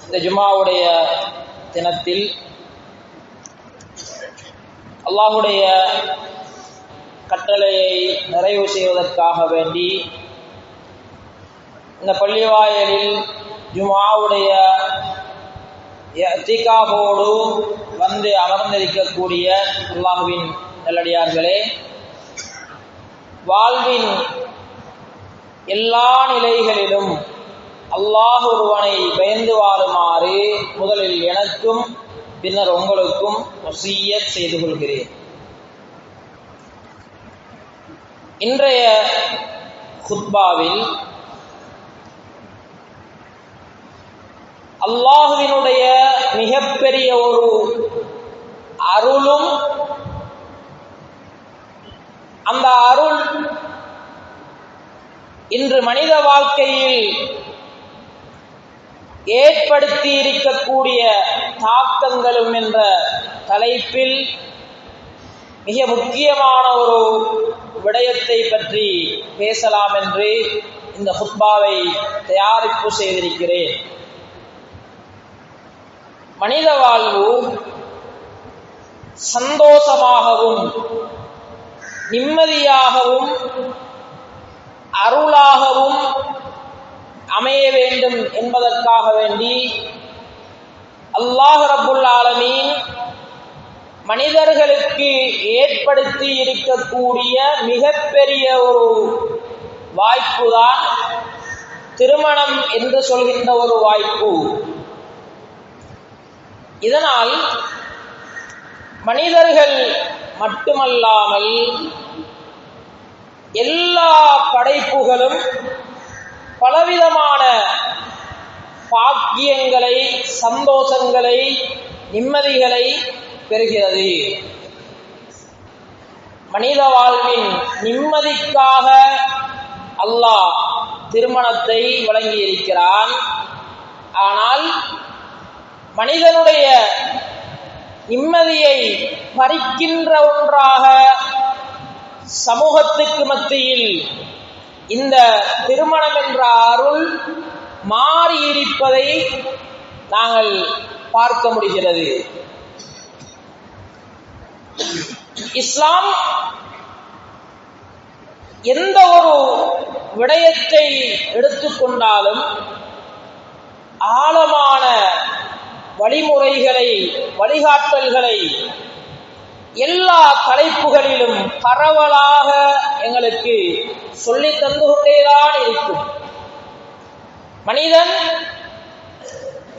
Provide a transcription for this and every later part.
இந்த ஜும்ஆவுடைய தினத்தில் அல்லாஹுடைய கட்டளையை நிறைவு செய்வதற்காக வேண்டி இந்த பள்ளிவாயலில் ஜும்ஆவுடைய இஅ்திகாஃபோடு வந்து அமர்ந்திருக்கக்கூடிய அல்லாஹ்வின் நல்லடியார்களே, வாழ்வின் எல்லா நிலைகளிலும் அல்லாஹ் ஒருவனை பயந்து வாழுமாறு முதலில் எனக்கும் பின்னர் உங்களுக்கும் வசிய்யத் செய்து கொள்கிறேன். இன்றைய குத்பாவில் அல்லாஹ்வினுடைய மிகப்பெரிய ஒரு அருளும், அந்த அருள் இன்று மனித வாழ்க்கையில் ஏற்படுத்தி இருக்கக்கூடிய தாக்கங்களும் என்ற தலைப்பில் மிக முக்கியமான ஒரு விடயத்தை பற்றி பேசலாம் என்று இந்த குத்பாவை தயாரிப்பு செய்திருக்கிறேன். மனித வாழ்வு சந்தோஷமாகவும் நிம்மதியாகவும் அருளாகவும் அமைய வேண்டும் என்பதற்காக வேண்டி அல்லாஹ் ரப்புல் ஆலமீன் மனிதர்களுக்கு ஏற்படுத்தி இருக்கக்கூடிய மிகப்பெரிய ஒரு வாய்ப்புதான் திருமணம் என்று சொல்கின்ற ஒரு வாய்ப்பு. இதனால் மனிதர்கள் மட்டுமல்லாமல் எல்லா படைப்புகளும் பலவிதமான பாக்கியங்களை, சந்தோஷங்களை, நிம்மதிகளை பெறுகிறது. மனித வாழ்வின் நிம்மதிக்காக அல்லாஹ் திருமணத்தை வழங்கியிருக்கிறான். ஆனால் மனிதனுடைய நிம்மதியை பறிக்கின்ற ஒன்றாக சமூகத்துக்கு மத்தியில் இந்த திருமணம் என்ற அருள் மாறியிருப்பதை நாங்கள் பார்க்க முடிகிறது. இஸ்லாம் எந்த ஒரு விடயத்தை எடுத்துக்கொண்டாலும் ஆழமான வழிமுறைகளை, வழிகாட்டல்களை எல்லா தலைப்புகளிலும் பரவலாக எங்களுக்கு சொல்லித் தந்து கொண்டேதான் இருக்கும். மனிதன்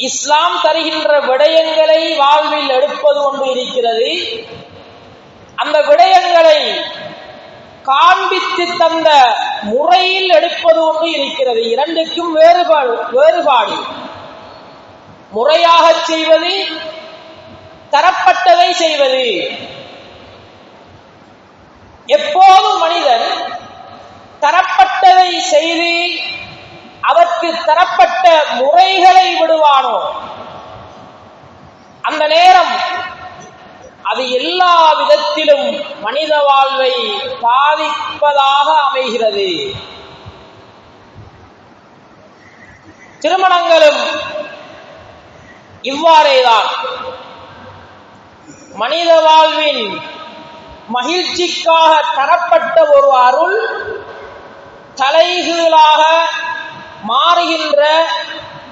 இஸ்லாம் தருகின்ற விடயங்களை வாழ்வில் எடுப்பது ஒன்று இருக்கிறது, அந்த விடயங்களை காண்பித்து தந்த முறையில் எடுப்பது ஒன்று இருக்கிறது. இரண்டுக்கும் வேறுபாடு. முறையாக செய்வது, தரப்பட்டதை செய்வது. எப்போது மனிதன் தரப்பட்டதை செய்து அதற்கு தரப்பட்ட முறைகளை விடுவானோ அந்த நேரம் அது எல்லா விதத்திலும் மனித வாழ்வை பாதிப்பதாக அமைகிறது. திருமணங்களும் இவ்வாறேதான். மனித வாழ்வின் மகிழ்ச்சிக்காக தரப்பட்ட ஒரு அருள் தலைகீழாக மாறுகின்ற,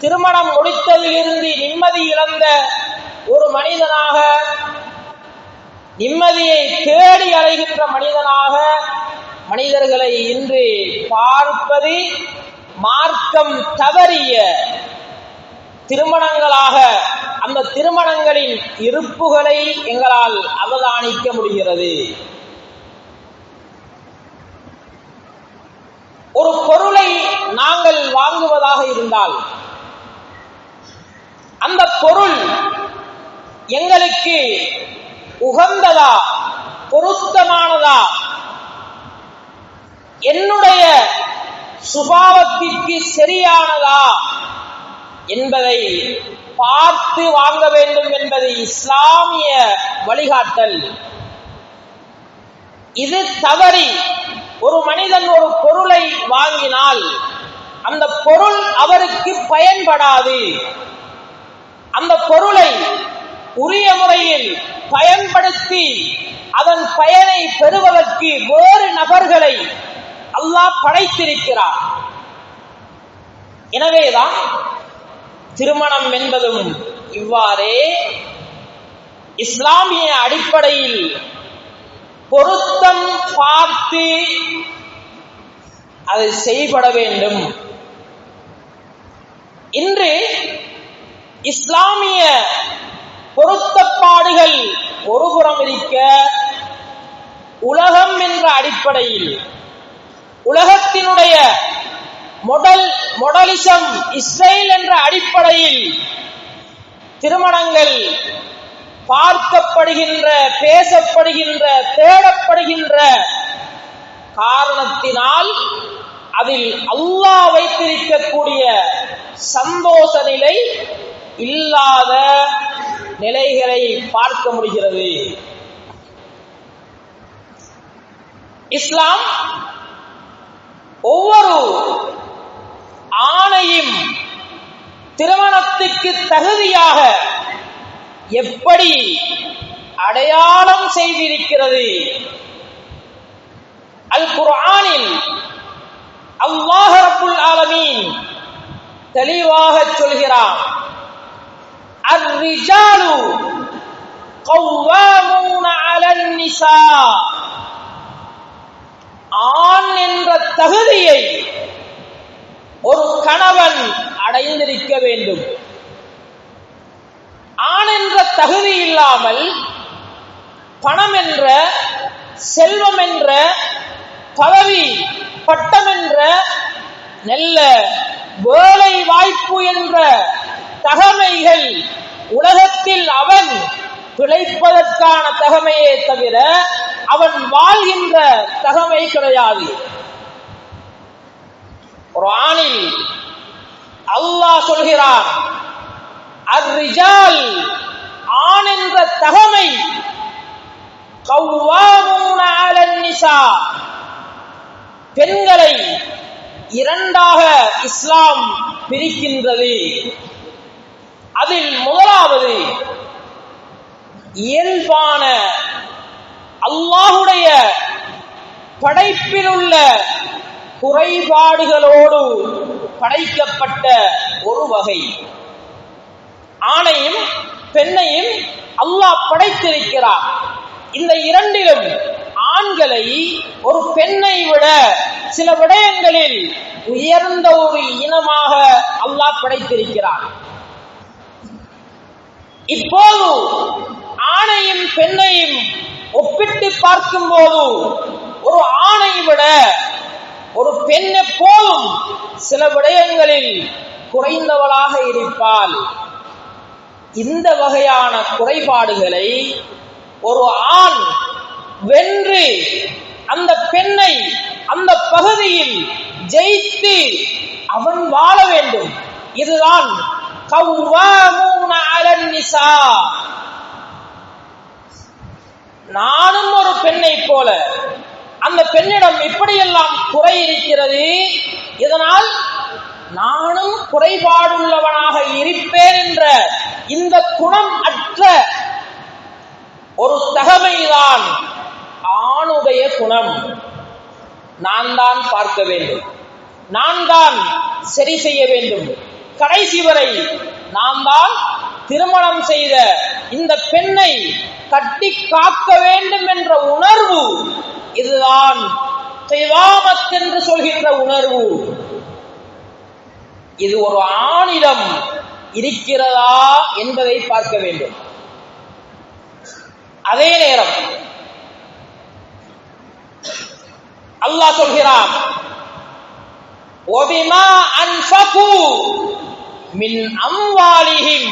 திருமணம் முடித்ததிலிருந்து நிம்மதி இழந்த ஒரு மனிதனாக, நிம்மதியை தேடி அலைகின்ற மனிதனாக மனிதர்களை இன்று பார்ப்பது மார்க்கம் தவறிய திருமணங்களாக, அந்த திருமணங்களின் இருப்புகளை எங்களால் அவதானிக்க முடிகிறது. ஒரு பொருளை நாங்கள் வாங்குவதாக இருந்தால் அந்த பொருள் எங்களுக்கு உகந்ததா, பொருத்தமானதா, என்னுடைய சுபாவத்திற்கு சரியானதா என்பதை பார்த்து வாங்க வேண்டும் என்பது இஸ்லாமிய வழிகாட்டல். இது தவறி ஒரு மனிதன் ஒரு பொருளை வாங்கினால் அந்த பொருள் அவருக்கு பயன்படாது, அந்த பொருளை உரிய முறையில் பயன்படுத்தி அதன் பயனை பெறுவதற்கு வேறு நபர்களை அல்லாஹ் படைத்திருக்கிறார். எனவேதான் திருமணம் என்பதும் இவ்வாறே இஸ்லாமிய அடிப்படையில் பொருத்தம் பார்த்து அது செய்யப்பட வேண்டும். இன்று இஸ்லாமிய பொருத்தப்பாடுகள் ஒருபுறம் இருக்க, உலகம் என்ற அடிப்படையில் உலகத்தினுடைய மொடலிசம் இஸ்ரேல் என்ற அடிப்படையில் திருமணங்கள் பார்க்கப்படுகின்ற, பேசப்படுகின்ற, தேடப்படுகின்ற காரணத்தினால் அதில் அல்லாஹ் வைத்திருக்கக்கூடிய சந்தோஷ நிலை இல்லாத நிலைகளை பார்க்க முடிகிறது. இஸ்லாம் ஒவ்வொரு ஆணையும் திருமணத்துக்கு தகுதியாக எப்படி அடையாளம் செய்திருக்கிறது. அல் குர்ஆனில் அல்லாஹ் ரப்புல் ஆலமீன் தெளிவாக சொல்கிறார், அர்-ரிஜாலு கவ்வாமூன அலன் நிசா. ஆண் என்ற தகுதியை ஒரு கணவன் அடைந்திருக்க வேண்டும். ஆண் என்ற தகுதி இல்லாமல் பணம் என்ற, செல்வம் என்ற, பதவி பட்டம் என்ற, நல்ல வேலை வாய்ப்பு என்ற தகமைகள் உலகத்தில் அவன் பிழைப்பதற்கான தகமையே தவிர அவன் வாழ்கின்ற தகமை கிடையாது. குர்ஆனில் அல்லாஹ் சொல்கிறான், அர்-ரிஜால் ஆண் என்ற தகமை கவ்வாமூன அலன் நிசா. பெண்களை இரண்டாக இஸ்லாம் பிரிக்கின்றது. அதில் முதலாவது இயல்பான அல்லாஹுடைய படைப்பில் உள்ள குறைபாடுகளோடு படைக்கப்பட்ட ஒரு வகை. ஆணையும் பெண்ணையும் அல்லாஹ் படைத்திருக்கிறார். இந்த இரண்டிலும் ஆண்களை ஒரு பெண்ணை விட சில விடயங்களில் உயர்ந்த ஒரு இனமாக அல்லாஹ் படைத்திருக்கிறார். இப்போது ஆணையும் பெண்ணையும் ஒப்பிட்டு பார்க்கும் போது ஒரு ஆணை விட ஒரு பெண் எப்போதும் சில விடயங்களில் குறைந்தவளாக இருப்பாள். இந்த வகையான குறைபாடுகளை ஒரு ஆண் வென்று அந்த பெண்ணை அந்த பகுதியில் ஜெயித்து அவன் வாழ வேண்டும். இதுதான் கவ்வாமூன அலன் நிசா. நானும் ஒரு பெண்ணை போல அந்த பெண்ணிடம் இப்படியெல்லாம் குறை இருக்கிறது, இதனால் நானும் குறைபாடுள்ளவனாக இருப்பேன் என்ற இந்த குணம் அற்ற ஒரு தகமைதான் ஆணுடைய குணம். நான் தான் பார்க்க வேண்டும், நான் தான் சரி செய்ய வேண்டும், கடைசி வரை நான் தான் திருமணம் செய்த இந்த பெண்ணை கட்டி காக்க வேண்டும் என்ற உணர்வு, இதுதான் கிவாமத் என்று சொல்கின்ற உணர்வு. இது ஒரு ஆணிடம் இருக்கிறதா என்பதை பார்க்க வேண்டும். அதே நேரம் அல்லாஹ் சொல்கிறான், وَبِمَا أَنْفَقُوا مِنْ أَمْوَالِهِمْ.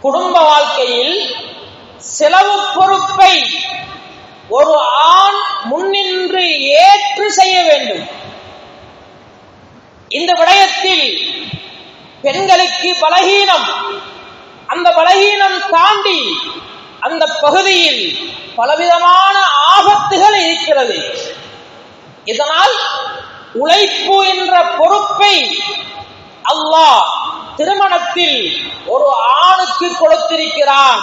குடும்ப வாழ்க்கையில் செலவு பொறுப்பை ஒரு ஆண் முன்னின்று ஏற்று செய்ய வேண்டும். இந்த விடயத்தில் பெண்களுக்கு பலகீனம், அந்த பலகீனம் தாண்டி அந்த பகுதியில் பலவிதமான ஆபத்துகள் இருக்கிறது. இதனால் உழைப்பு என்ற பொறுப்பை அல்லாஹ் திருமணத்தில் ஒரு ஆணுக்கு கொடுத்திருக்கிறான்.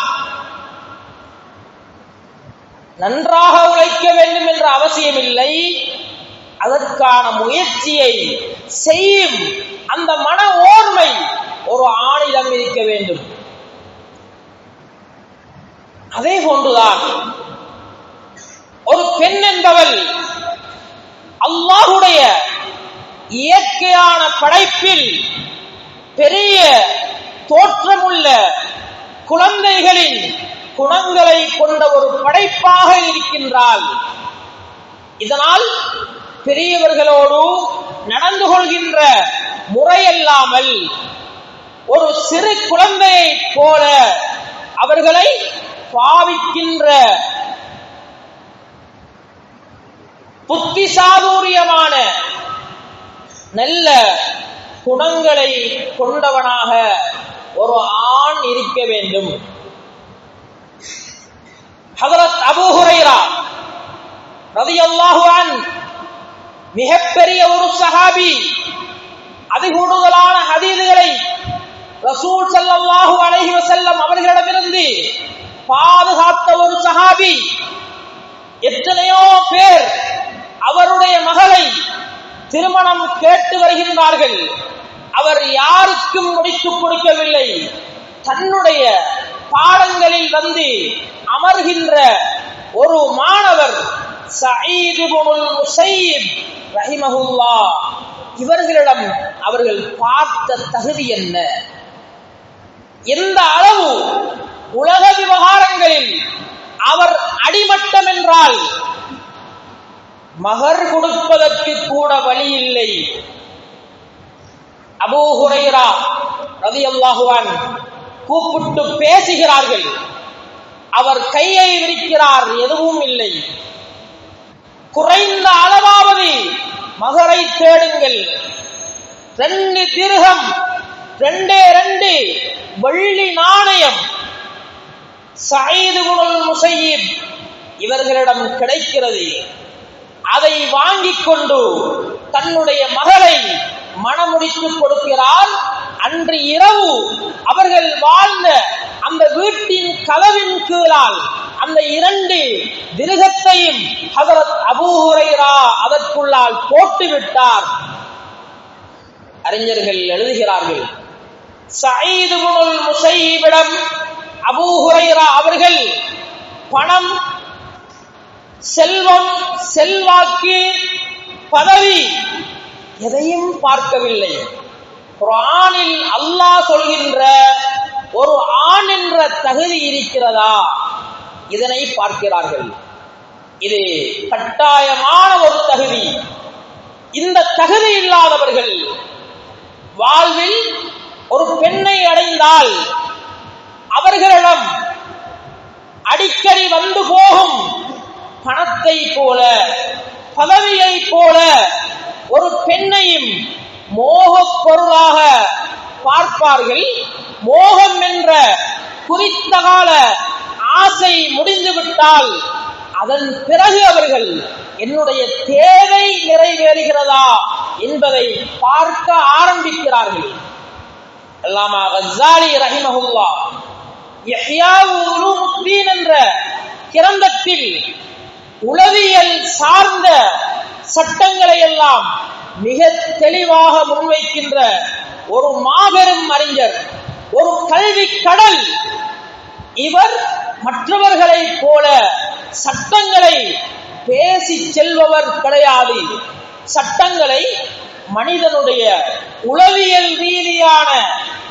நன்றாக உழைக்க வேண்டும் என்ற அவசியம் இல்லை. அதற்கான முயற்சியை செய்யும் அந்த மன ஓர்மை ஒரு ஆணிடம் இருக்க வேண்டும். அதே போன்றுதான் ஒரு பெண் என்பவள் அல்லாஹ்வுடைய இயற்கையான படைப்பில் பெரிய தோற்றமுள்ள குழந்தைகளின் குணங்களை கொண்ட ஒரு படைப்பாக இருக்கின்றாள். இதனால் பெரியவர்களோடு நடந்து கொள்கின்ற முறையல்லாமல் ஒரு சிறு குழந்தையைப் போல அவர்களை பாவிக்கின்ற புத்திசாதுரியமான நல்ல குணங்களை கொண்டவனாக ஒரு ஆண் இருக்க வேண்டும். ஹஜ்ரத் அபூ ஹுரைரா ரலியல்லாஹு அன்ஹு மிகப்பெரிய ஒரு சஹாபி, அதிகூடுதலான ஹதீதுகளை ரசூல் ஸல்லல்லாஹு அலைஹி வஸல்லம் அவர்களிடமிருந்து பாதுகாத்த ஒரு சஹாபி. எத்தனையோ பேர் அவருடைய மகளை திருமணம் கேட்டு வருகின்றார்கள். அவர் யாருக்கும் முடித்துக் கொடுக்கவில்லை. தன்னுடைய பாடங்களில் வந்து அமர்கின்ற ஒரு மாணவர் சயீத் இப்னுல் முஸையிப் ரஹிமஹுல்லாஹ், இவர்களிடம் அவர்கள் பார்த்த தகுதி என்ன, எந்த அளவு உலக விவகாரங்களில் அவர் அடிமட்டம் என்றால் மகர் கொடுப்பதற்கு கூட வழி இல்லை. அபூ ஹுரைரா ரலியல்லாஹு அன்ஹு கூப்பிட்டு பேசுகிறார்கள். அவர் கையை விரிக்கிறார், எதுவும் இல்லை. குறைந்த அளவாவது மகரை தேடுங்கள். 2 திர்ஹம், 2 வெள்ளி நாணயம் சயீத் இப்னுல் முஸையிப் இவர்களிடம் கிடைக்கிறது. அதை வாங்கிக் கொண்டு தன்னுடைய மகளை மணமுடித்துக் கொடுக்கிறார். அன்று இரவு அவர்கள் வாழ்ந்த அந்த வீட்டின் கதவின் கீழால் அந்த 2 திர்ஹத்தையும் ஹஜ்ரத் அபூ ஹுரைரா அதற்குள்ளால் போட்டுவிட்டார். அறிஞர்கள் எழுதுகிறார்கள், சயீத் இப்னுல் முஸையிபிடம் அபூ ஹுரைரா அவர்கள் பணம், செல்வம், செல்வாக்கு, பதவி எதையும் பார்க்கவில்லை. குர்ஆனில் அல்லாஹ் சொல்கின்ற ஒரு ஆண் என்ற தகுதி இருக்கிறதா, இதனை பார்க்கிறார்கள். இது கட்டாயமான ஒரு தகுதி. இந்த தகுதி இல்லாதவர்கள் வாழ்வில் ஒரு பெண்ணை அடைந்தால் அவர்களிடம் அடிக்கடி வந்து போகும் பணத்தை போல, பதவியை போல ஒரு பெண்ணையும் மோகப் பொருளாக பார்ப்பார்கள். மோகம் என்ற குறித்த கால ஆசை முடிந்துவிட்டால் அதன் பிறகு அவர்கள் என்னுடைய தேவை நிறைவேறுகிறதா என்பதை பார்க்க ஆரம்பிக்கிறார்கள். அல்லாமா கஸ்ஸாலி ரஹிமஹுல்லாஹ் இஹ்யா உலூமுத்தீன் என்ற கிரந்தத்தில் உளவியல் சார்ந்த சட்டங்களை எல்லாம் மிக தெளிவாக முன்வைக்கின்ற ஒரு மாபெரும் அறிஞர், ஒரு கல்வி கடல். இவர் மற்றவர்களைப் போல சட்டங்களை பேசி செல்பவர் கிடையாது. சட்டங்களை மனிதனுடைய உளவியல் ரீதியான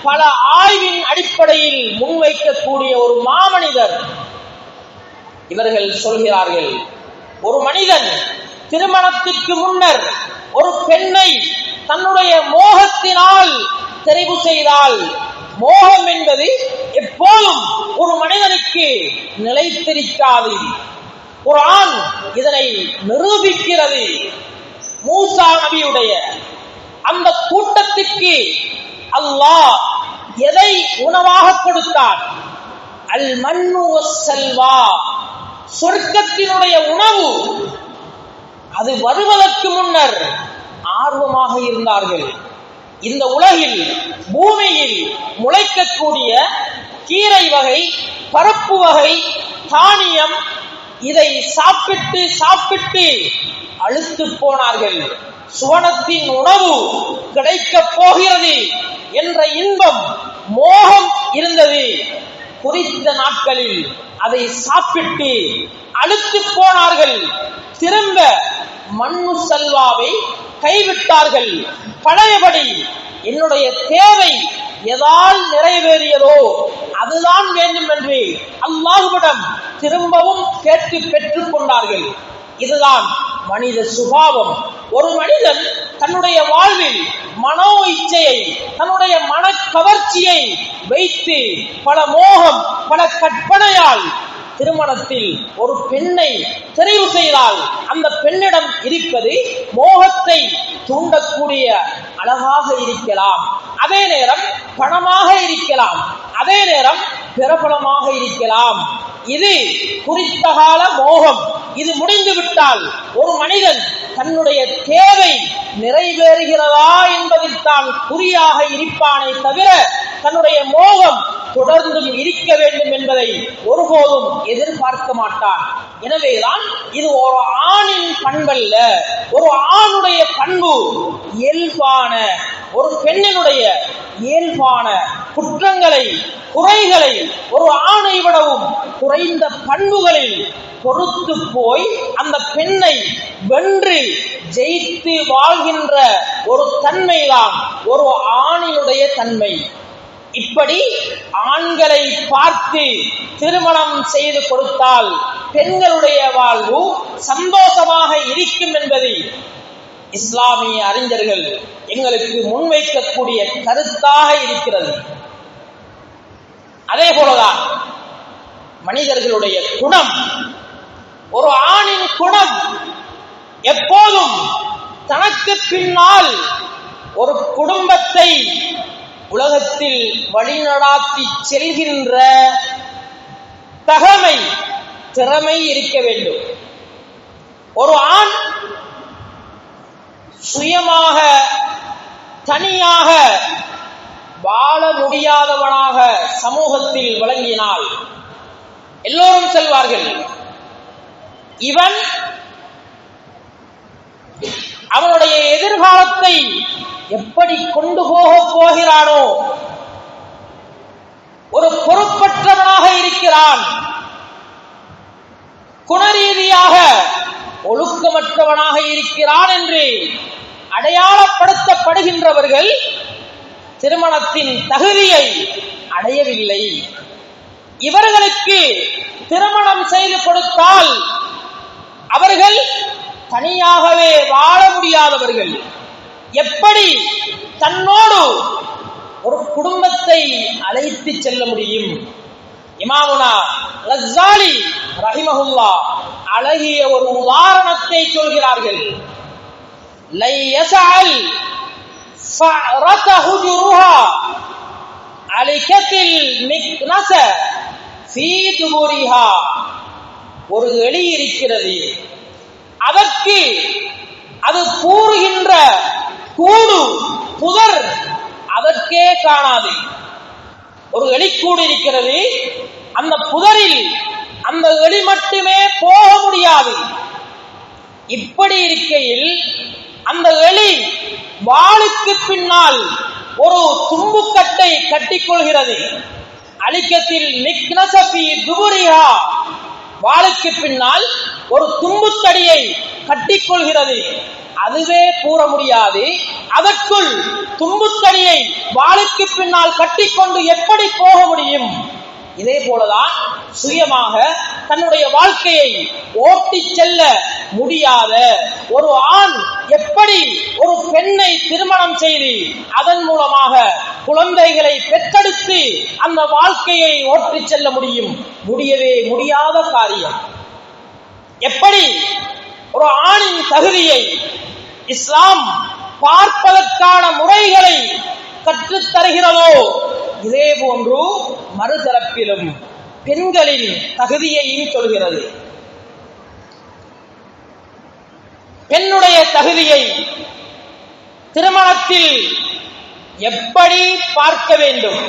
பல ஆய்வின் அடிப்படையில் முன்வைக்கக்கூடிய ஒரு மாமனிதர். இவர்கள் சொல்கிறார்கள், ஒரு மனிதன் திருமணத்திற்கு முன்னர் ஒரு பெண்ணை தன்னுடைய மோகத்தினால் தெரிவு செய்தால், மோகம் என்பது எப்போதும் ஒரு மனிதனுக்கு நிலைத்திருக்காது. குர்ஆன் இதனை நிரூபிக்கிறது. மூசா நபியுடைய அந்த கூட்டத்திற்கு அல்லாஹ் எதை உணவாக கொடுத்தார்? அல் மன்னு வஸ்ஸல்வா, சொர்க்கத்தினுடைய உணவு. அது வருவதற்கு முன்னர் ஆர்வமாக இருந்தார்கள். இந்த உலகில் பூமியில் முளைக்கக்கூடிய கீரை வகை, பருப்பு வகை, தானியம், இதை சாப்பிட்டு சாப்பிட்டு அழுத்து போனார்கள். சுவனத்தின் உணவு கிடைக்கப் போகிறது என்ற இன்பம், மோகம் இருந்தது. குறித்த நாட்களில் அதை சாப்பிட்டு அழுத்து போனார்கள். திரும்ப மண்ணு சல்வாவை கைவிட்டார்கள். பழையபடி என்னுடைய தேவை எதால் நிறைவேறியதோ அதுதான் வேண்டும் என்று அல்லாஹ்விடம் திரும்பவும் கேட்டு பெற்றுக் கொண்டார்கள். இதுதான் மனித சுபாவம். ஒரு மனிதன் தன்னுடைய வாழ்வில் மனோ இச்சையை, தன்னுடைய மன கவர்ச்சியை வைத்து பல மோகம், பல கற்பனையால் திருமணத்தில் ஒரு பெண்ணை தெரிவு செய்தால் அந்த பெண்ணிடம் இருப்பது மோகத்தை தூண்டக்கூடிய அழகாக இருக்கலாம், அதே நேரம் பணமாக இருக்கலாம், அதே நேரம் பிரபலமாக இருக்கலாம். இது குறித்த கால மோகம். இது முடிந்துவிட்டால் ஒரு மனிதன் தன்னுடைய தேவை நிறைவேறுகிறதா என்பதில் தான் குறியாக இருப்பானே தவிர தன்னுடைய மோகம் தொடர்ந்தும் இருக்க வேண்டும் என்பதை ஒருபோதும் எதிர்பார்க்க மாட்டான். எனவேதான் இது ஒரு ஆணின் பண்பல்ல, ஒரு ஆணுடைய பண்பு. இயல்பான ஒரு பெண்ணினுடைய இயல்பான குற்றங்களை, குறைகளை ஒரு ஆணை விடவும் குறைந்த பண்புகளில் பொறுத்து போய் அந்த பெண்ணை வென்று ஜெயித்து வாழ்கின்ற ஒரு தன்மைதான் ஒரு ஆணினுடைய தன்மை. இப்படி ஆண்களை பார்த்து திருமணம் செய்து கொடுத்தால் பெண்களுடைய வாழ்வு சந்தோஷமாக இருக்கும் என்பது இஸ்லாமிய அறிஞர்கள் எங்களுக்கு முன்வைக்கக்கூடிய கருத்தாக இருக்கிறது. அதே போலதான் மனிதர்களுடைய குணம், ஒரு ஆணின் குணம் எப்போதும் தனக்கு பின்னால் ஒரு குடும்பத்தை உலகத்தில் வழிநடாத்தி செல்கின்ற தகமை, திறமை இருக்க வேண்டும். ஒரு ஆண் சுயமாக தனியாக வாழ முடியாதவனாக சமூகத்தில் விளங்கினால் எல்லோரும் செல்வார்கள். இவன் அவனுடைய எதிர்காலத்தை எப்படி கொண்டு போகிறானோ, ஒரு பொறுப்பற்றவனாக இருக்கிறான், குணரீதியாக ஒழுக்கமற்றவனாக இருக்கிறான் என்று அடையாளப்படுத்தப்படுகின்றவர்கள் திருமணத்தின் தகுதியை அடையவில்லை. இவர்களுக்கு திருமணம் செய்து கொடுத்தால் அவர்கள் தனியாகவே வாழ முடியாதவர்கள். எப்படி தன்னோடு ஒரு குடும்பத்தை அழைத்து செல்ல முடியும்? இமாமுனா கஸ்ஸாலி ரஹிமஹுல்லாஹ் அழகிய ஒரு உதாரணத்தை சொல்கிறார்கள். லை யஸஅல் ஃபஅரத ஹுஜுருஹா அலிகத்தில் மிக்னஸ ஃபீ துபுரிஹா. ஒரு எலி இருக்கிறது, அதற்கு அது கூறுகின்ற கூடு, புதர் அதற்கே காணாது. ஒரு எலிக்கூடு இருக்கிறது, அந்த புதரில் அந்த எலி மட்டுமே போக முடியாது. இப்படி இருக்கையில் அந்த எலி வாளுக்கு பின்னால் ஒரு தும்புக்கட்டை கட்டிக்கொள்கிறது. அலிக்கத்தில் மிக்னஸபி துபுரிஹா, வாளுக்கு பின்னால் ஒரு தும்புத்தடியை கட்டிக்கொள்கிறது. அதுவே கூற முடியாது, அதற்குள் தும்புத்தடியை வாளுக்கு பின்னால் கட்டிக்கொண்டு எப்படி போக முடியும்? இதே போலதான் சுயமாக தன்னுடைய வாழ்க்கையை ஓட்டி செல்ல முடியாத ஒரு ஆண் எப்படி ஒரு பெண்ணை திருமணம் செய்து அதன் மூலமாக குழந்தைகளை பெற்றெடுத்து அந்த வாழ்க்கையை ஓட்டி செல்ல முடியும்? முடியவே முடியாத காரியம். எப்படி ஒரு ஆணின் தகுதியை இஸ்லாம் பார்ப்பதற்கான முறைகளை கற்றுத் தருகிறதோ, இதே போன்று மறுதரப்பிலும் பெண்களின் தகுதியையும் சொல்கிறது. பெண்ணுடைய தகுதியை திருமணத்தில் எப்படி பார்க்க வேண்டும்?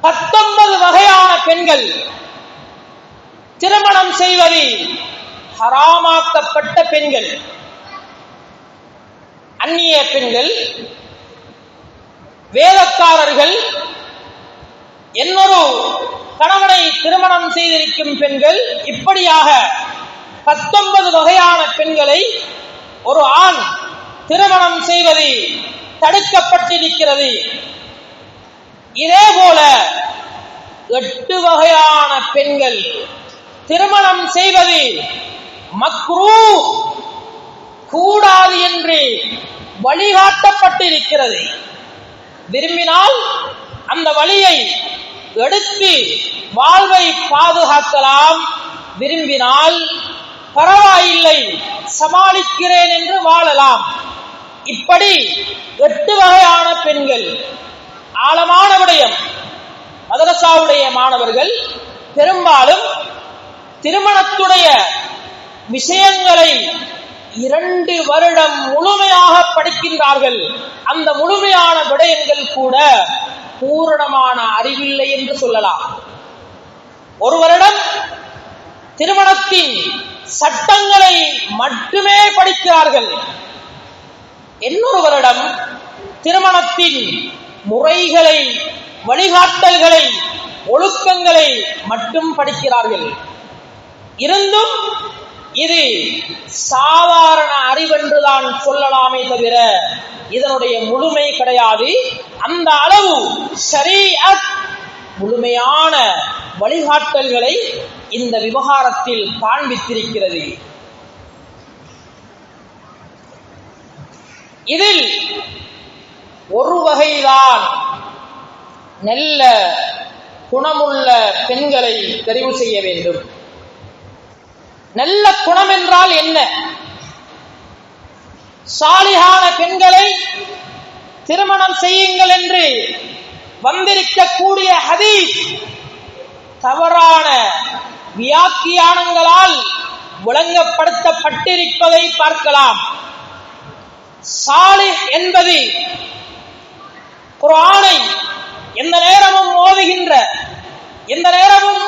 19 வகையான பெண்கள் திருமணம் செய்வது ஹராமாக்கப்பட்ட பெண்கள். அந்நிய பெண்கள், வேதக்காரர்கள், இன்னொரு கணவனை திருமணம் செய்திருக்கும் பெண்கள், இப்படியாக 19 வகையான பெண்களை ஒரு ஆண் திருமணம் செய்வது தடுக்கப்பட்டிருக்கிறது. இதேபோல 8 வகையான பெண்கள் திருமணம் செய்வது மக்ரூஹ், கூடாது என்று வழிகாட்டப்பட்டிருக்கிறது. விரும்பினால் அந்த வழியை எடுத்து வாழ்வை பாதுகாக்கலாம், விரும்பினால் பரவாயில்லை சமாளிக்கிறேன் என்று வாழலாம். இப்படி 8 வகையான பெண்கள். ஆழமான விடயம். மதரசாவுடைய மாணவர்கள் பெரும்பாலும் திருமணத்துடைய விஷயங்களை 2 வருடம் முழுமையாக படிக்கின்றார்கள். அந்த முழுமையான விடயங்கள் கூட பூரணமான அறிவில்லை என்று சொல்லலாம். 1 வருடம் திருமணத்தின் சட்டங்களை மட்டுமே படிக்கிறார்கள். இன்னொரு வருடம் திருமணத்தின் முறைகளை, வழிகாட்டல்களை, ஒழுக்கங்களை மட்டும் படிக்கிறார்கள். இருந்தும் இது சாதாரண அறிவென்றுதான் சொல்லலாமே தவிர இதனுடைய முழுமை கிடையாது. அந்த அளவு ஷரீஅத் முழுமையான வழிகாட்டல்களை இந்த விவகாரத்தில் காண்பித்திருக்கிறது. இதில் ஒரு வகைதான் நல்ல குணமுள்ள பெண்களை தெரிவு செய்ய வேண்டும். நல்ல குணம் என்றால் என்ன? சாலிஹான பெண்களை திருமணம் செய்யுங்கள் என்று வந்திருக்கக்கூடிய ஹதீஸ் தவறான வியாக்கியானங்களால் விளங்கப்படுத்தப்பட்டிருப்பதை பார்க்கலாம். சாலிஹ் என்பது குர்ஆனை எந்த நேரமும் ஓதுகின்ற, எந்த நேரமும்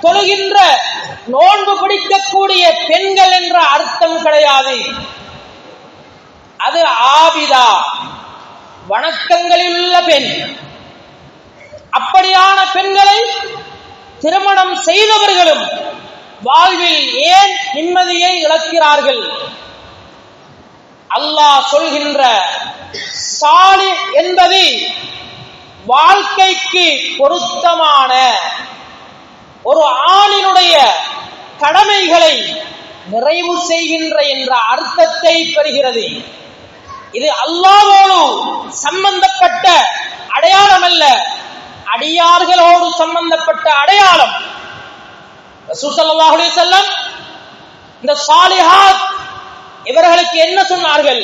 தொழுகின்ற, நோன்பு பிடிக்கக்கூடிய பெண்கள் என்ற அர்த்தம் கிடையாது. அது ஆபிதா, வணக்கங்களில் உள்ள பெண். அப்படியான பெண்களை திருமணம் செய்தவர்களும் வாழ்வில் ஏன் நிம்மதியை இழக்கிறார்கள்? அல்லாஹ் சொல்கின்ற சாலிஹ் என்பது வாழ்க்கைக்கு பொருத்தமான ஒரு ஆணினுடைய கடமைகளை நிறைவு செய்கின்ற என்ற அர்த்தத்தை பெறுகிறது. இது அல்லாஹ்வோடு சம்பந்தப்பட்ட அடையாளம் அல்ல, அடியார்களோடு சம்பந்தப்பட்ட அடையாளம். ரசூல் ஸல்லல்லாஹு அலைஹி வஸல்லம் இந்த சாலிஹாத் இவர்களுக்கு என்ன சொன்னார்கள்?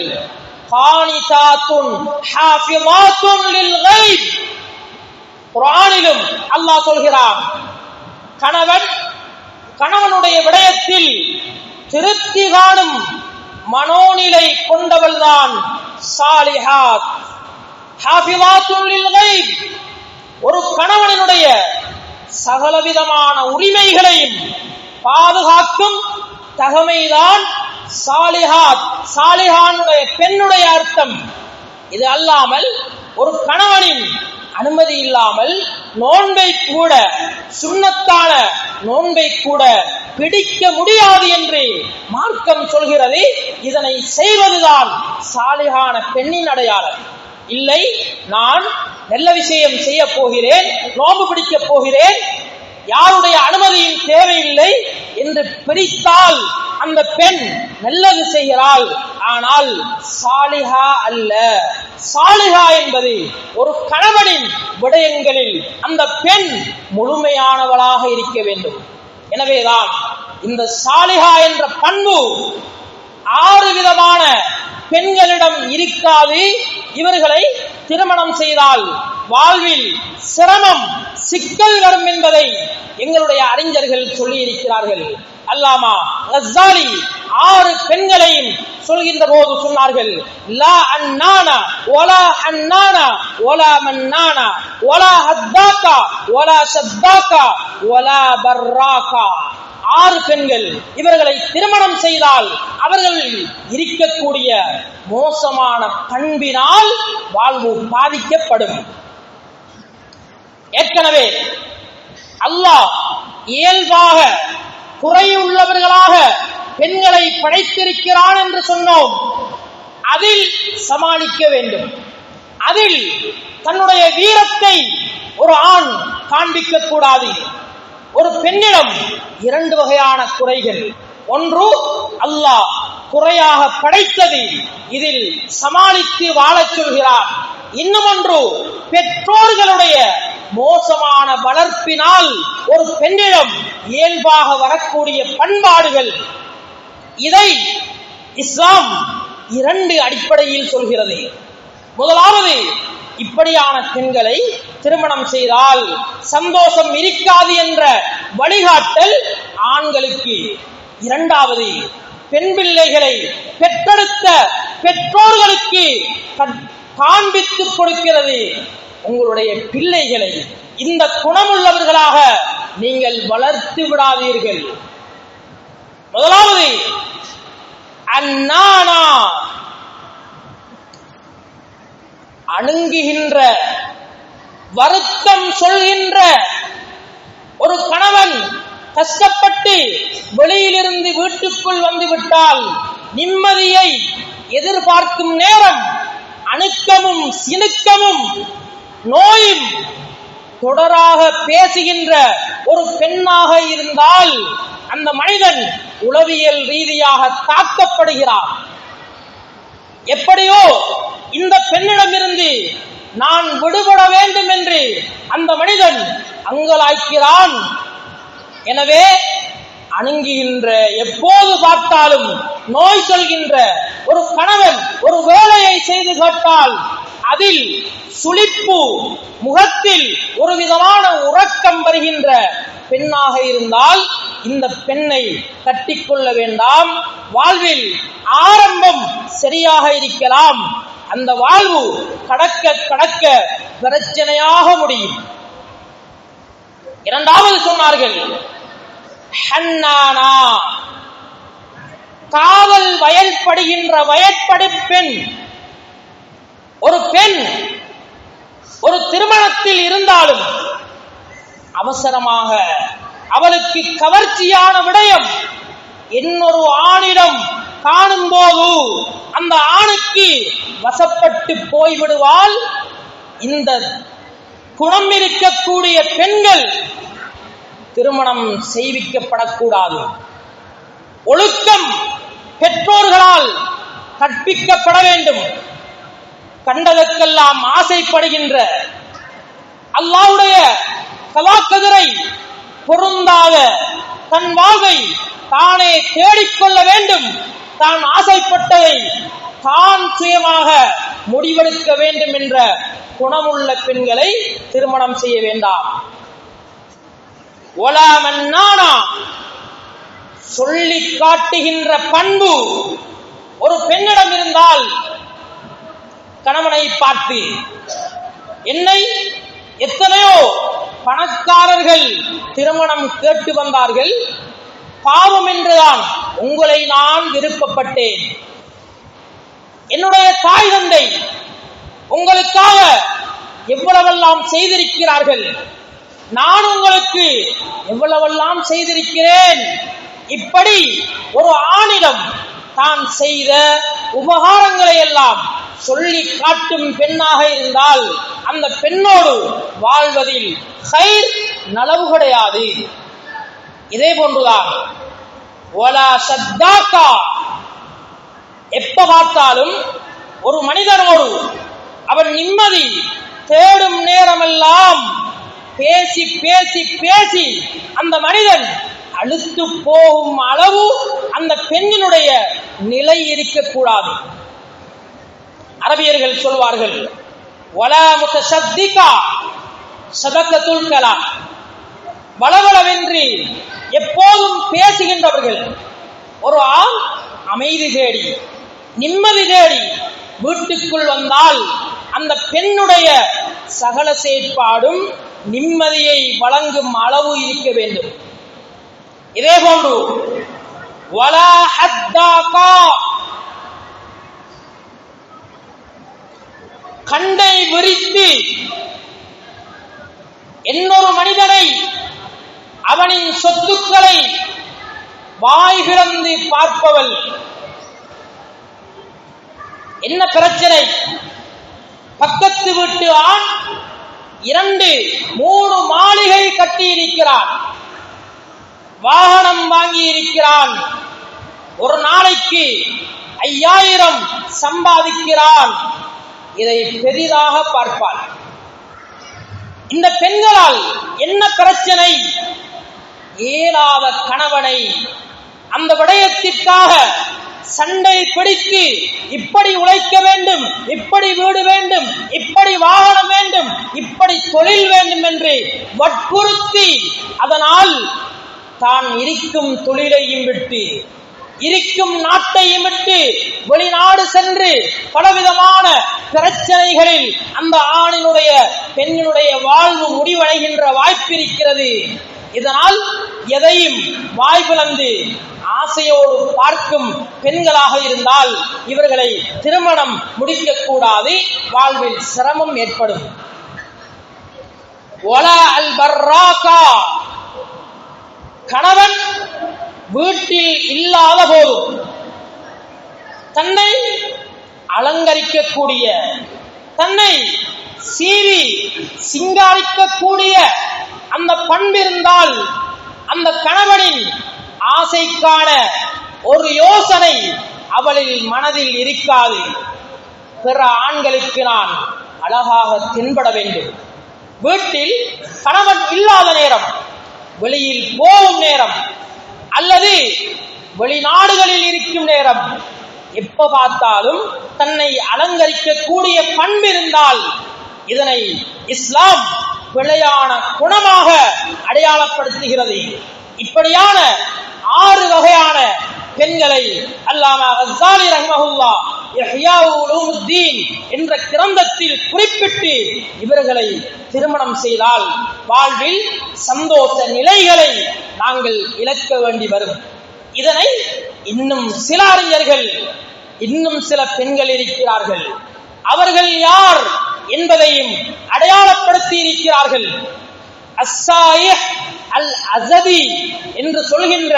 கானிதாத்துன் ஹாஃபிஸாத்துன் லில் கைப். குர்ஆனிலும் அல்லாஹ் சொல்கிறான், கணவனுடைய விடயத்தில் திருப்தி காணும் மனோநிலை கொண்டவள்தான் சாலிஹாத். ஹாஃபிஸாத்துன் லில் கைப். ஒரு கணவனுடைய சகலவிதமான உரிமைகளையும் பாதுகாக்கும் தகமைதான் சாலிஹாத், சாலிஹானுடைய பெண்ணுடைய அர்த்தம். இது அல்லாமல் ஒரு கணவனின் அனுமதி இல்லாமல் நோன்பை கூட, சுன்னத்தான நோன்பை கூட பிடிக்க முடியாது என்று மார்க்கம் சொல்கிறது. இதனை செய்வதுதான் சாலிஹான பெண்ணின் அடையாளம். இல்லை, நான் நல்ல விஷயம் செய்ய போகிறேன், நோன்பு பிடிக்க போகிறேன், யாருடைய அனுமதியும் தேவையில்லை என்று பிரித்தால் அந்த பெண் நல்லது செய்கிறாள், ஆனால் சாலிஹா அல்ல. சாலிஹா என்பது ஒரு கணவனின் விடயங்களில் அந்த பெண் முழுமையானவளாக இருக்க வேண்டும். எனவேதான் இந்த சாலிஹா என்ற பண்பு 6 விதமான பெண்களிடம் இருக்காது. இவர்களை திருமணம் செய்தால் வாழ்வில் சிரமம், சிக்கல் வரும் என்பதை எங்களுடைய அறிஞர்கள் சொல்லி இருக்கிறார்கள். அல்லாமா கஸ்ஸாலி 6 பெண்களையும் சொல்கின்ற போது சொன்னார்கள், லா அன்னானா வலா ஹன்னானா வலா மன்னானா வலா ஹத்தாகா வலா ஷத்தாகா வலா பர்ராகா. 6 பெண்கள். இவர்களை திருமணம் செய்தால் அவர்கள் இருக்கக்கூடிய மோசமான பண்பினால் வாழ்வு பாதிக்கப்படும். ஏற்கனவே அல்லாஹ் இயல்பாக குறையுள்ளவர்களாக பெண்களை படைத்திருக்கிறான் என்று சொன்னோம். அதில் சமாளிக்க வேண்டும். அதில் தன்னுடைய வீரத்தை ஒரு ஆண் காண்பிக்க கூடாது. ஒரு பெண்ணிடம் 2 வகையான குறைகள். ஒன்று அல்லாஹ் குறையாக படைத்தது, இதில் சமாளித்து வாழச் சொல்கிறான். இன்னும் ஒன்று பெற்றோர்களுடைய மோசமான வளர்ப்பினால் ஒரு பெண்ணிடம் இயல்பாக வரக்கூடிய பண்பாடுகள். இதை இஸ்லாம் 2 அடிப்படையில் சொல்கிறது. முதலாவது, இப்படியான பெண்களை திருமணம் செய்தால் சந்தோஷம் இருக்காது என்ற வழிகாட்டல் ஆண்களுக்கு. இரண்டாவது, பெண் பிள்ளைகளை பெற்றெடுத்த பெற்றோர்களுக்கு காண்பித்துக் கொடுக்கிறது. உங்களுடைய பிள்ளைகளை இந்த குணமுள்ளவர்களாக நீங்கள் வளர்த்து விடாதீர்கள். முதலாவது அன்னானா, அணுங்குகின்ற வருத்தம் சொல்கின்ற ஒரு கணவன் கஷ்டப்பட்டு வெளியிலிருந்து வீட்டுக்குள் வந்து விட்டால் நிம்மதியை எதிர்பார்க்கும் நேரம் அணுக்கமும் சினுக்கமும் நோயும் தொடராக பேசுகின்ற ஒரு பெண்ணாக இருந்தால் அந்த மனிதன் உளவியல் ரீதியாக தாக்கப்படுகிறான். எப்படியோ இந்த பெண்ணிடமிருந்து நான் விடுபட வேண்டும் என்று அந்த மனிதன் அங்கலாய்க்கிறான். எனவே அணுங்குகின்ற, எப்போது பார்த்தாலும் நோய் சொல்கின்ற ஒரு கணவன் ஒரு வேலையை செய்து கேட்டால் அதில் சுளிப்பு, முகத்தில் ஒரு விதமான உறக்கம் வருகின்ற பெண்ணாக இருந்தால் இந்த பெண்ணை கட்டிக்கொள்ள வேண்டாம். வாழ்வில் ஆரம்பம் சரியாக இருக்கலாம், அந்த வாழ்வு கடக்க கடக்க பிரச்சனையாக முடியும். இரண்டாவது சொன்னார்கள் ஹன்னானா, காதல் வயல்படுகின்ற வயற்படி பெண். ஒரு பெண் ஒரு திருமணத்தில் இருந்தாலும் அவசரமாக அவளுக்கு கவர்ச்சியான விடயம் இன்னொரு ஆணிடம் காணும் போது அந்த ஆணுக்கு வசப்பட்டு போய்விடுவாள். இந்த குணம் இருக்கக்கூடிய பெண்கள் திருமணம் செய்விக்கப்படக்கூடாது. ஒழுக்கம் பெற்றோர்களால் கற்பிக்கப்பட வேண்டும். கண்டதற்கெல்லாம் ஆசைப்படுகின்ற, அல்லாஹ்வுடைய கலாக்கதிரை பொருந்தாத தன் வாழ்வை தானே தேடிக்கொள்ள வேண்டும். தான் ஆசைப்பட்டதை தான் சுயமாக முடிவெடுக்க வேண்டும் என்ற குணமுள்ள பெண்களை திருமணம் செய்ய வேண்டாம். ஒலா மன்னானா, சொல்லி காட்டுகின்ற பண்பு ஒரு பெண்ணிடம் இருந்தால் கணவனை பார்த்து, என்னை எத்தனையோ பணக்காரர்கள் திருமணம் கேட்டு வந்தார்கள், பாவம் என்றுதான் உங்களை நான் விருப்பப்பட்டேன். என்னுடைய தாய் தந்தை உங்களுக்காக எவ்வளவெல்லாம் செய்திருக்கிறார்கள், நான் உங்களுக்கு எவ்வளவெல்லாம் செய்திருக்கிறேன். இப்படி ஒரு ஆணிடம் தான் செய்த உபகாரங்களை எல்லாம் சொல்லி காட்டும் பெண்ணாக இருந்தால் அந்த பெண்ணோடு வாழ்வதில் கைர் நலவு கிடையாது. இதே போன்றுதான் ஒலா சத்தாக்கா, எப்ப பார்த்தாலும் ஒரு மனிதனோடு அவன் நிம்மதி தேடும் நேரமெல்லாம் பேசி பேசி பேசி அந்த மனிதன் அழுத்து போகும் அளவு அந்த பெண்ணினுடைய நிலை இருக்கக்கூடாது. அரபியர்கள் சொல்வார்கள், வலா முத்தசத்திகா சதகத்துல் கலாம், வளவளவென்று எப்போதும் பேசுகின்றவர்கள். ஒரு ஆண் அமைதி தேடி நிம்மதி தேடி வீட்டுக்குள் வந்தால் அந்த பெண்ணுடைய சகல செயற்பாடும் நிம்மதியை வழங்கும் அளவு இருக்க வேண்டும். இதே போன்று வலா ஹத்தாகா, கண்டை விரித்து இன்னொரு மனிதனை அவனின் சொத்துக்களை வாய் பிளந்து பார்ப்பவள். என்ன பிரச்சனை? பக்கத்து வீட்டு ஆண் 2-3 மாளிகை கட்டி இருக்கிறான், வாகனம் வாங்கி இருக்கிறான், ஒரு நாளைக்கு 5000 சம்பாதிக்கிறான். இதை பெரிதாக பார்ப்பாள். இந்த பெண்களால் என்ன பிரச்சனை? இயலாத கணவனை அந்த விடயத்திற்காக சண்டை பிடித்து இப்படி உழைக்க வேண்டும், இப்படி வீடு வேண்டும், இப்படி வாகனம் வேண்டும், இப்படி தொழில் வேண்டும் என்று வற்புறுத்தி அதனால் தான் இருக்கும் தொழிலையும் விட்டு இருக்கும் நாட்டையும் விட்டு வெளிநாடு சென்று பலவிதமான பிரச்சனைகளில் அந்த ஆணினுடைய பெண்ணினுடைய வாழ்வு முடிவடைகின்ற வாய்ப்பு இருக்கிறது. இதனால் எதையும் வாய் பிளந்து ஆசையோடு பார்க்கும் பெண்களாக இருந்தால் இவர்களை திருமணம் முடிக்கக்கூடாது, வாழ்வில் சிரமம் ஏற்படும். வலா அல் பர்ராகா, கணவன் வீட்டில் இல்லாத போது தன்னை அலங்கரிக்கக்கூடிய, தன்னை சீறி சிங்காரிக்கக்கூடிய அந்த பண்பிருந்தால் அந்த கணவனின் ஆசைக்கான ஒரு யோசனை அவளில் மனதில் இருக்காது. பிற ஆண்களுக்கு நான் அழகாக தென்பட வேண்டும். வீட்டில் கணவன் இல்லாத நேரம், வெளியில் போகும் நேரம் அல்லது வெளிநாடுகளில் இருக்கும் நேரம், எப்ப பார்த்தாலும் தன்னை அலங்கரிக்கக்கூடிய பண்பு இருந்தால் இதனை இஸ்லாம் பிழையான குணமாக அடையாளப்படுத்துகிறது. இப்படியான 6 வகையான பெண்களை அல்லாமா கஸ்ஸாலி ரஹ்மஹுல்லாஹ் இஹ்யா உலூமுத்தீன் என்ற கிரந்தத்தில் குறிப்பிட்டு இவர்களை திருமணம் செய்தால் வாழ்வில் சந்தோஷ நிலைகளை நாங்கள் இழக்க வேண்டி வரும். இதனை இன்னும் சில அறிஞர்கள், இன்னும் சில பெண்கள் இருக்கிறார்கள், அவர்கள் யார் என்பதையும் அடையாளப்படுத்தி இருக்கிறார்கள். அஸ்ஸாயிஹ் அல் அஸதி என்று சொல்கின்ற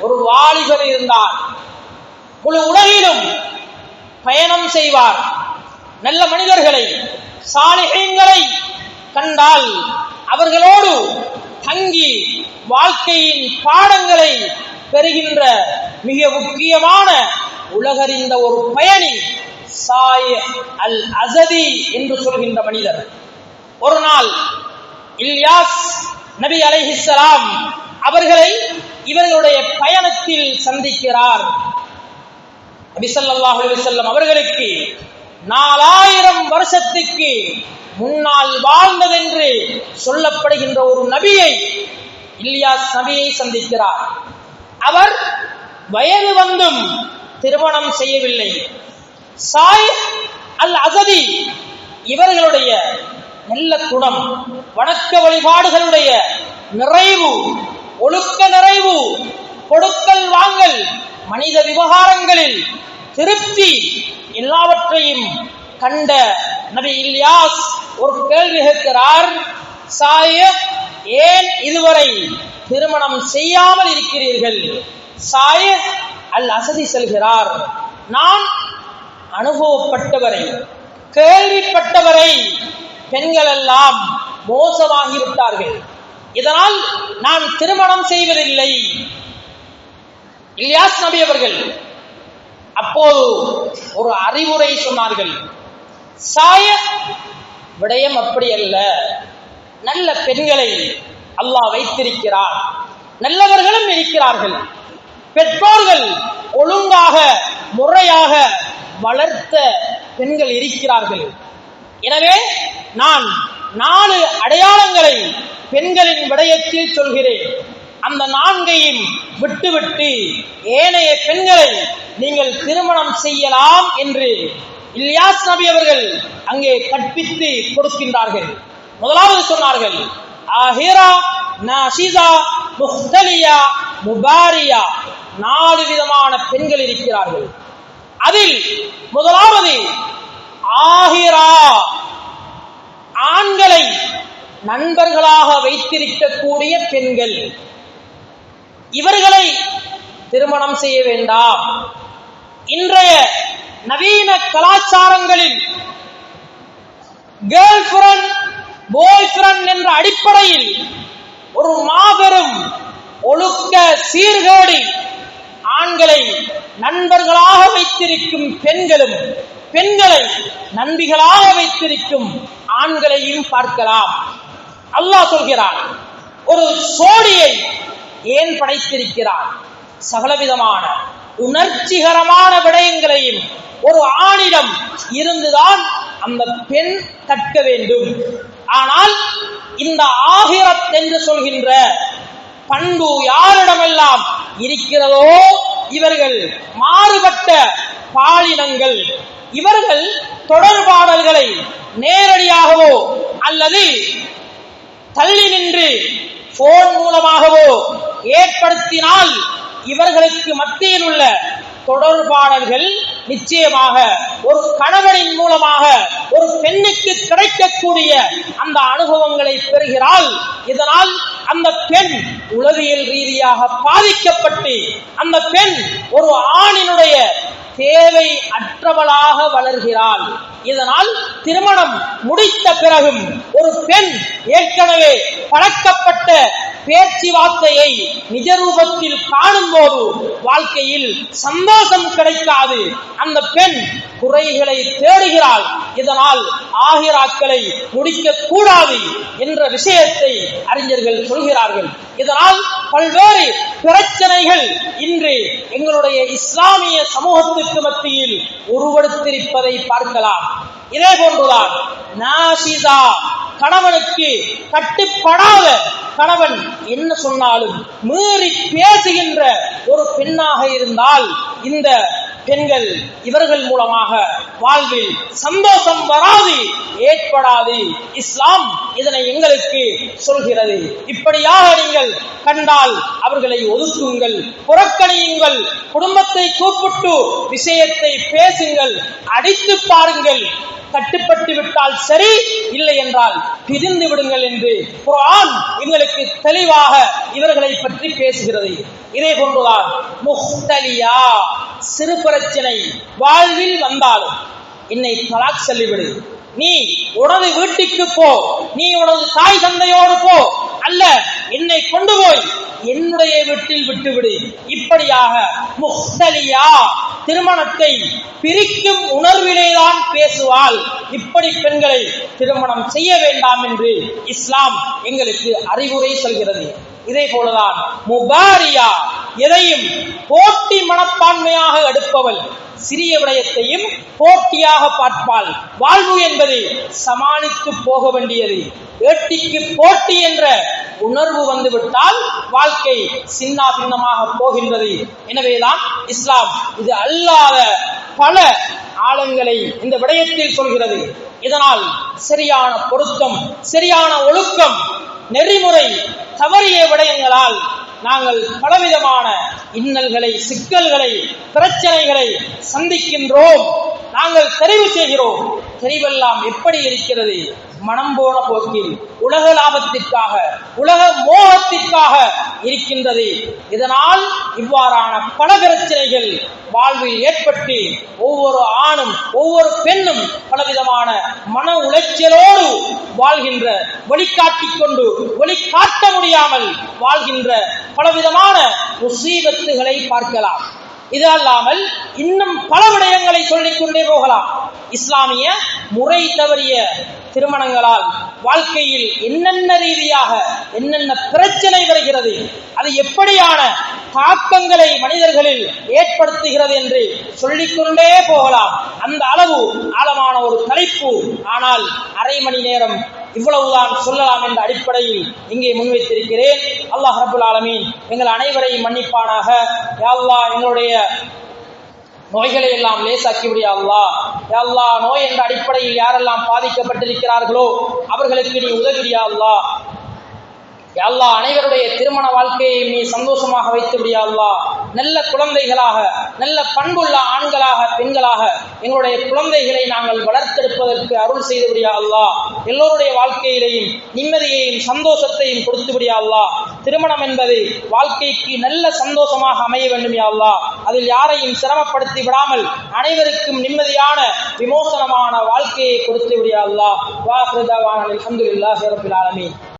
ஒரு வாலிபர் இருந்தார். முழு உலகிலும் பயணம் செய்வார். நல்ல மனிதர்களை, சாலிஹீன்களை கண்டால் அவர்களோடு தங்கி வாழ்க்கையின் பாடங்களை பெறுகின்ற மிக முக்கியமான உலகறிந்த ஒரு பயணி சாயிஹ் அல் அஸதி என்று சொல்கின்ற மனிதர். ஒரு நாள் இல்யாஸ் நபி அலைஹிஸ்ஸலாம் அவர்களை இவர்களுடைய பயணத்தில் சந்திக்கிறார். நபி ஸல்லல்லாஹு அலைஹி வஸல்லம் அவர்களுக்கு 4000 வருஷத்துக்கு முன்னால் வாழ்ந்ததென்று சொல்லப்படுகின்ற ஒரு நபியை, இல்யாஸ் நபியை சந்திக்கிறார். அவர் வயது வந்தும் திருமணம் செய்யவில்லை. சாயிஹ் அல் அஸதி இவர்களுடைய நல்ல குணம், வணக்க வழிபாடுகளுடைய நிறைவு, ஒழுக்க நிறைவு, கொடுக்கல் வாங்கல், மனித விவகாரங்களில் திருப்தி, எல்லாவற்றையும் கண்ட நபி இல்யாஸ் ஒரு கேள்வி கேட்கிறார். சாயிஹ், ஏன் இதுவரை திருமணம் செய்யாமல் இருக்கிறீர்கள்? சாயிஹ் அல் அஸதி சொல்கிறார், நான் அனுபவப்பட்டவரை, கேள்விப்பட்டவரை பெண்கள் எல்லாம் மோசமாகிவிட்டார்கள், இதனால் நான் திருமணம் செய்வதில்லை. இல்யாஸ் நபி அவர்கள் அப்போது ஒரு அறிவுரை சொன்னார்கள். சாயிஹ், விடயம் அப்படி அல்ல, நல்ல பெண்களை அல்லாஹ் வைத்திருக்கிறார், நல்லவர்களும் இருக்கிறார்கள், பெற்றோர்கள் ஒழுங்காக முறையாக வளர்த்த பெண்கள் இருக்கிறார்கள். எனவே நான் 4 அடையாளங்களை பெண்களின் விடயத்தில் சொல்கிறேன். அந்த 4ஐயும் விட்டுவிட்டு ஏனைய பெண்களை நீங்கள் திருமணம் செய்யலாம் என்று இல்யாஸ் நபி அவர்கள் அங்கே கற்பித்து கொடுக்கின்றார்கள். முதலாவது சொன்னார்கள், ஆஹிரா, நாஷிதா, முஹ்தலியா, முபாரியா, 4 விதமான பெண்கள் இருக்கிறார்கள். அதில் முதலாவது ஆஹிரா, ஆண்களை நண்பர்களாக வைத்திருக்கக்கூடிய பெண்கள். இவர்களை திருமணம் செய்ய வேண்டாம். இன்றைய நவீன கலாச்சாரங்களில் கேர்ள் ஃப்ரெண்ட், பாய் ஃப்ரெண்ட் என்ற அடிப்படையில் ஒரு மாபெரும் ஒழுக்க சீர்கேடு ஆண்களை நண்பர்களாக வைத்திருக்கும் பெண்களும் பெண்களை நண்பிகளாக வைத்திருக்கும் ஆண்களையும் பார்க்கலாம். அல்லாஹ் சொல்கிறான், ஒரு சோடியை ஏன் படைத்திருக்கிறார்? சகலவிதமான உணர்ச்சிகரமான விடயங்களையும் ஒரு ஆணிடம் இருந்துதான் அந்த பெண் கற்க வேண்டும். ஆனால் இந்த ஆகிரத் என்று சொல்கின்ற பண்பு யாரிடமெல்லாம் இருக்கிறதோ இவர்கள் மாறுபட்ட பாலினங்கள். இவர்கள் தொடர்பாடல்களை நேரடியாகவோ அல்லது தள்ளி நின்று போன் மூலமாகவோ ஏற்படுத்தினால் இவர்களுக்கு மத்தியில் உள்ள தொடர்பாடல்கள் நிச்சயமாக ஒரு கணவனின் மூலமாக ஒரு பெண்ணுக்கு கிடைக்கக்கூடிய அந்த அனுபவங்களை பெறுகிறாள். இதனால் அந்த பெண் உளவியல் ரீதியாக பாதிக்கப்பட்டு அந்த பெண் ஒரு ஆணினுடைய தேவை அற்றவளாக வளர்கிறாள். இதனால் திருமணம் முடித்த பிறகும் ஒரு பெண் ஏற்கனவே பழக்கப்பட்ட பேச்சுவார்த்தையை நிஜ ரூபத்தில் காணும் போது வாழ்க்கையில் சந்தோஷம் கிடைக்காது. அந்த பெண் குறைகளை தேடுகிறாள். இதனால் ஆகிராக்களை முடிக்க கூடாது என்ற விஷயத்தை அறிஞர்கள் சொல்கிறார்கள். இதனால் பல்வேறு பிரச்சனைகள் இன்று எங்களுடைய இஸ்லாமிய சமூகத்திற்கு மத்தியில் உருவெடுத்திருப்பதை பார்க்கலாம். இதே போன்றுதான் நாஷிதா, கணவனுக்கு கட்டுப்படாத, கணவன் என்ன சொன்னாலும் மீறி பேசுகின்ற ஒரு பெண்ணாக இருந்தால் இந்த பெண்கள் இவர்கள் மூலமாக வாழ்வில் சந்தோஷம் வராது, ஏற்படாது. இஸ்லாம் இதனை எங்களுக்கு சொல்கிறது. இப்படியாக நீங்கள் கண்டால் அவர்களை ஒதுக்குங்கள், புறக்கணியுங்கள், குடும்பத்தை கூப்பிட்டு விஷயத்தை பேசுங்கள், அடித்து பாருங்கள். கட்டுப்பட்டு விட்டால் சரி, இல்லை என்றால் பிரிந்து விடுங்கள் என்று குர்ஆன் எங்களுக்கு தெளிவாக இவர்களை பற்றி பேசுகிறது. இதே போன்றுதான் முஹ்தலியா, சிறு பிரச்சனை வாழ்வில் வந்தாலும் என்னை தலாக் சொல்லிவிடு, நீ உனது வீட்டுக்கு போ, நீ உனது தாய் தந்தையோடு போ, அல்ல என்னை கொண்டு போய் என்னுடைய வீட்டில் விட்டுவிடு. இப்படியாக முஹ்தலியா திருமணத்தை பிரிக்கும் உணர்விலேதான் பேசுவாள். இப்படி பெண்களை திருமணம் செய்ய வேண்டாம் என்று இஸ்லாம் எங்களுக்கு அறிவுரை சொல்கிறது. இதே போலதான் முபாரியா, எதையும் போட்டி மனப்பான்மையாக எடுப்பவள், சிறிய விடயத்தையும் போட்டியாக பார்ப்பாள். வாழ்வு என்பது சமாளித்து போக வேண்டியது. ஏட்டிக்கு போட்டி என்ற உணர்வு வந்துவிட்டால் வாழ்க்கை சின்ன பின்னமாக போகின்றது. எனவேதான் இஸ்லாம் இது அல்லாத பல ஆழங்களை இந்த விடயத்தில் சொல்கிறது. இதனால் சரியான பொருத்தம், சரியான ஒழுக்கம், நெறிமுறை தவறிய விடயங்களால் நாங்கள் பலவிதமான இன்னல்களை, சிக்கல்களை, பிரச்சனைகளை சந்திக்கின்றோம். நாங்கள் தெரிவு செய்கிறோம். தெரிவெல்லாம் எப்படி இருக்கிறது? மனம் போன போக்கில், உலக லாபத்திற்காக, உலக மோகத்திற்காக இருக்கின்றது. இதனால் இவ்வாறான பல பிரச்சனைகள் வாழ்வில் ஏற்பட்டு ஒவ்வொரு ஆணும் ஒவ்வொரு பெண்ணும் பலவிதமான மன உளைச்சலோடு வாழ்கின்ற, வழிகாட்டிக் கொண்டு வழிகாட்ட முடியாமல் வாழ்கின்ற பலவிதமான முசீபத்துகளை பார்க்கலாம். இது அல்லாமல் இன்னும் பல விடயங்களை சொல்லிக்கொண்டே போகலாம். இஸ்லாமிய முறை தவறிய திருமணங்களால் வாழ்க்கையில் என்னென்ன ரீதியாக என்னென்ன பிரச்சனை வருகிறது, அது எப்படியான தாக்கங்களை மனிதர்களில் ஏற்படுத்துகிறது என்று சொல்லிக்கொண்டே போகலாம். அந்த அளவு ஆழமான ஒரு தலைப்பு. ஆனால் அரை மணி நேரம் இவ்வளவுதான் சொல்லலாம் என்ற அடிப்படையில் இங்கே முன்வைத்திருக்கிறேன். அல்லாஹ் ரப்பல் ஆலமீன் எங்கள் அனைவரையும் மன்னிப்பானாக. யா அல்லாஹ் எங்களுடைய நோய்களை எல்லாம் லேசாக்கி விடு யா அல்லாஹ். யா அல்லாஹ் நோய் என்ற அடிப்படையில் யாரெல்லாம் பாதிக்கப்பட்டிருக்கிறார்களோ அவர்களுக்கு நீ உதவி யா அல்லாஹ். யா அல்லாஹ் அனைவருடைய திருமண வாழ்க்கையை நீ சந்தோஷமாக வைத்து விடு யா அல்லாஹ். நல்ல குழந்தைகளாக, நல்ல பண்புள்ள ஆண்களாக, பெண்களாக எங்களுடைய குழந்தைகளை நாங்கள் வளர்த்தெடுப்பதற்கு அருள் செய்து விடு யா அல்லாஹ். எல்லோருடைய வாழ்க்கையிலையும் நிம்மதியையும் சந்தோஷத்தையும் கொடுத்து விடு யா அல்லாஹ். திருமணம் என்பது வாழ்க்கைக்கு நல்ல சந்தோஷமாக அமைய வேண்டும் யா அல்லாஹ். அதில் யாரையும் சிரமப்படுத்தி விடாமல் அனைவருக்கும் நிம்மதியான விமோசனமான வாழ்க்கையை கொடுத்து விடு யா அல்லாஹ். வா ஆகிரு தஅவானா அல்ஹம்துலில்லாஹி ரப்பில் ஆலமீன்.